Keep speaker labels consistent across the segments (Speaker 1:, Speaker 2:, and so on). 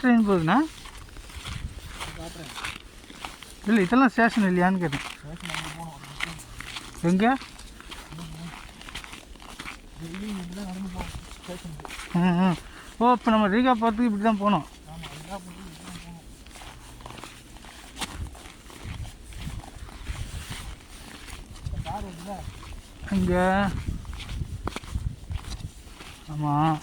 Speaker 1: Train போகுதுண்ணா? இல்லை இதெல்லாம் station இல்லையான்னு கேட்டேன். எங்கே? ஓ இப்போ நம்ம ரீகா போகிறதுக்கு இப்படி தான் போகணும். இங்கே ஆமாம்.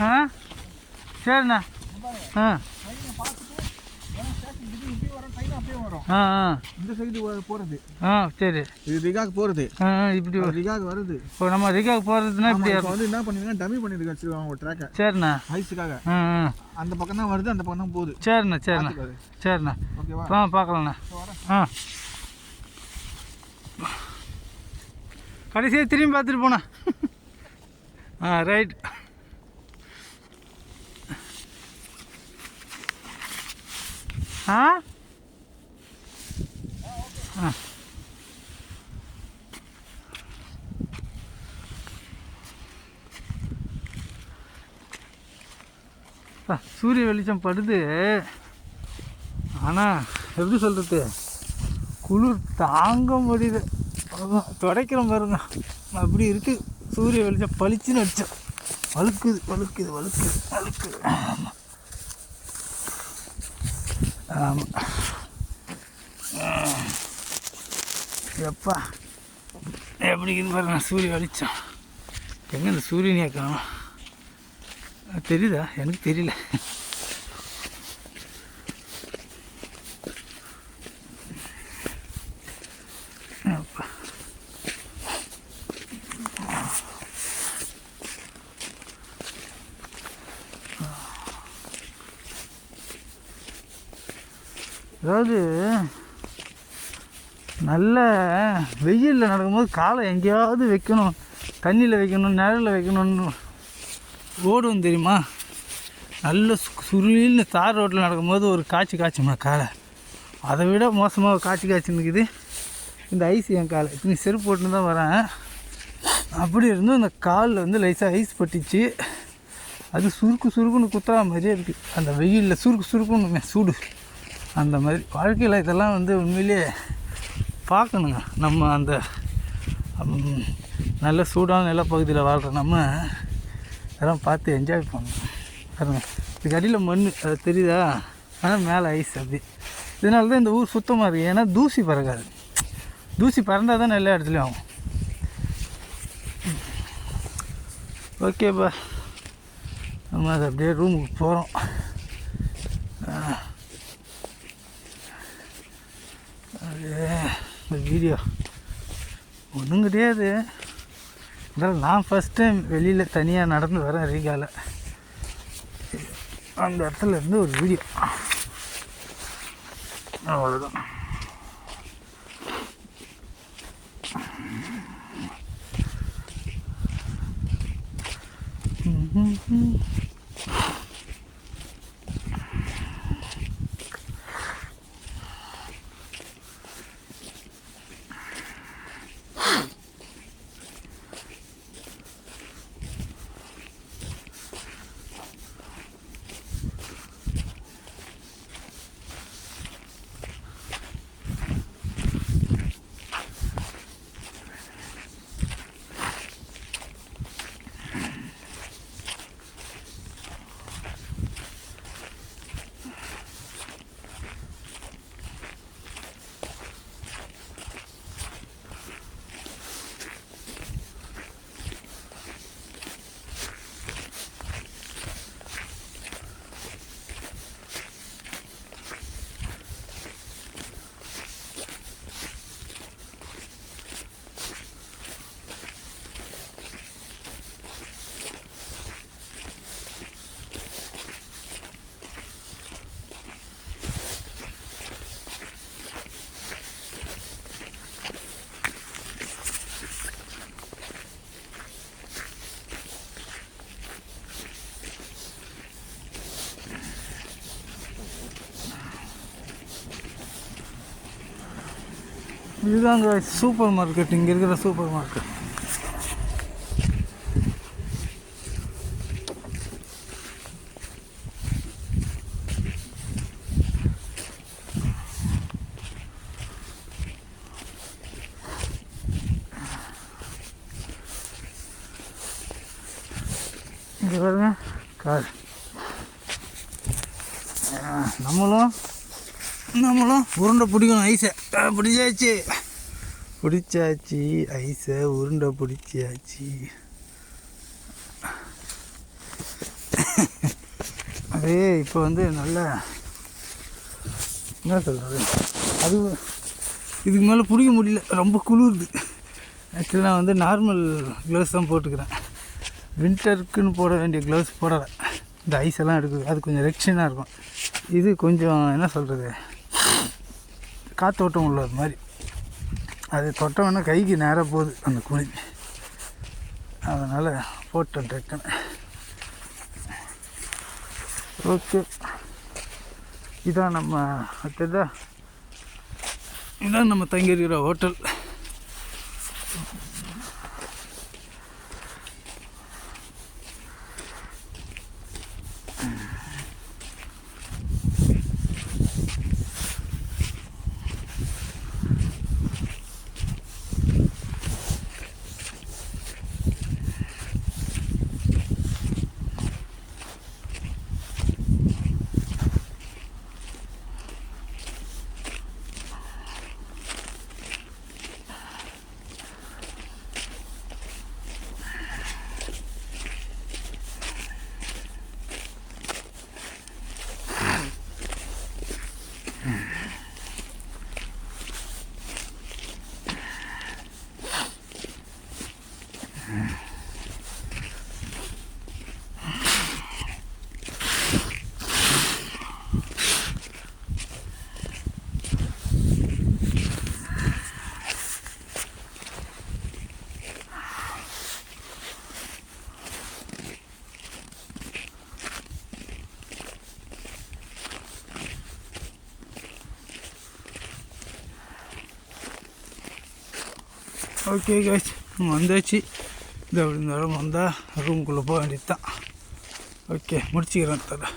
Speaker 1: ஆ சரிண்ணா. ஆ ஆ ஆ
Speaker 2: இந்த சைடு போகிறது.
Speaker 1: ஆ சரி.
Speaker 2: இது ரிகாக்கு போகிறது.
Speaker 1: இப்படி
Speaker 2: ரிகாக்கு வருது.
Speaker 1: இப்போ நம்ம ரிகாக்கு போகிறதுனா இப்படி
Speaker 2: வந்து என்ன பண்ணுவீங்க, டம்மி பண்ணிட்டு வச்சுருவாங்க ஒரு ட்ராக்கை.
Speaker 1: சரிண்ணா.
Speaker 2: ஐஸுக்காக
Speaker 1: ஆ
Speaker 2: அந்த பக்கம் தான் வருது, அந்த பக்கம் தான் போகுது.
Speaker 1: சரிண்ணா சரிண்ணா சரிண்ணா.
Speaker 2: ஓகேவா?
Speaker 1: பார்க்கலாண்ணா. ஆ கடைசியாக திரும்பி பார்த்துட்டு போண்ணா. ரைட். ஆ ஆ சூரிய வெளிச்சம் படுது. ஆனால் எப்படி சொல்கிறது, குளிர் தாங்க முடியுது. துடைக்கிற பாருங்க அப்படி இருக்குது. சூரிய வெளிச்சம் பளிச்சுன்னு அடிச்சோம். வழுக்குது வழுக்குது வழுக்குது வழுக்குது. ஆமாம் ஆமாம். எப்பா எப்படிக்குன்னு பாருங்க சூரிய வெளிச்சம். எங்கே இந்த சூரியன் ஏற்கணும் தெரியுதா? எனக்கு தெரியல. அதாவது நல்ல வெயிலில் நடக்கும்போது காலை எங்கேயாவது வைக்கணும், தண்ணியில் வைக்கணும், நிழலில் வைக்கணும்னு ஓடும் தெரியுமா? நல்ல சுருளின்னு தார் ரோட்டில் நடக்கும்போது ஒரு காய்ச்சோம்னா காலை அதை விட மோசமாக காய்ச்சி நிற்குது இந்த ஐஸ். என் காலை இப்போ நீ செருப்பு போட்டுன்னு தான் வரேன். அப்படி இருந்தும் இந்த காலில் வந்து லைஸாக ஐஸ் பட்டுச்சு. அது சுருக்குன்னு குத்துறா மாதிரியே இருக்குது. அந்த வெயிலில் சுருக்குன்னு சூடு அந்த மாதிரி. வாழ்க்கையில் இதெல்லாம் வந்து உண்மையிலேயே பார்க்கணுங்க. நம்ம அந்த நல்ல சூடான நிலப்பகுதியில் வாழ்கிற நம்ம இதெல்லாம் பார்த்து என்ஜாய் பண்ணணும். பாருங்க இதுக்கு அடியில் மண் அது தெரியுதா? ஆனால் மேலே ஐஸ். அப்படி இதனால தான் இந்த ஊர் சுத்தமாக இருக்குது. ஏன்னா தூசி பறக்காது. தூசி பறந்தால் தான் எல்லா இடத்துலையும் ஆகும். ஓகேப்பா, நம்ம அது அப்படியே ரூமுக்கு போகிறோம். இந்த வீடியோ ஒன்றும் கிடையாது. இருந்தாலும் நான் ஃபஸ்ட் டைம் வெளியில் தனியாக நடந்து வரேன் ரீகாவில். அந்த இடத்துல இருந்து ஒரு வீடியோ, அவ்வளோதான். இதுதாங்க சூப்பர் மார்க்கெட், இங்கே இருக்கிற சூப்பர் மார்க்கெட். இங்கே பாருங்க கார். நம்மளும் உருண்டை பிடிக்கணும் ஐஸை. பிடிச்சாச்சு ஐஸை, உருண்டை பிடிச்சாச்சு. அதே இப்போ வந்து நல்ல என்ன சொல்கிறது, அது இதுக்கு மேலே பிடிக்க முடியல, ரொம்ப குளிருது. ஆக்சுவலாக நான் வந்து நார்மல் க்ளவுஸ் தான் போட்டுக்கிறேன். வின்டருக்குன்னு போட வேண்டிய க்ளவுஸ் போடலை. இந்த ஐஸ் எல்லாம் எடுக்குது, அது கொஞ்சம் ரெக்ஷனாக இருக்கும். இது கொஞ்சம் என்ன சொல்கிறது, காற்றோட்டம் உள்ளது மாதிரி. அது தொட்டோன்னா கைக்கு நேராக போகுது அந்த குழி, அதனால் போட்டேன் டக்குன்னு. ஓகே, இதான் நம்ம இதான் நம்ம தங்கியிருக்கிற ஹோட்டல். ஓகே கைஸ், நம்ம வந்தாச்சு. இது அப்படி இந்த இடம் வந்தால் ரூம்குள்ளே போக வேண்டியது தான். ஓகே, முடிச்சுக்கிறேன் தர.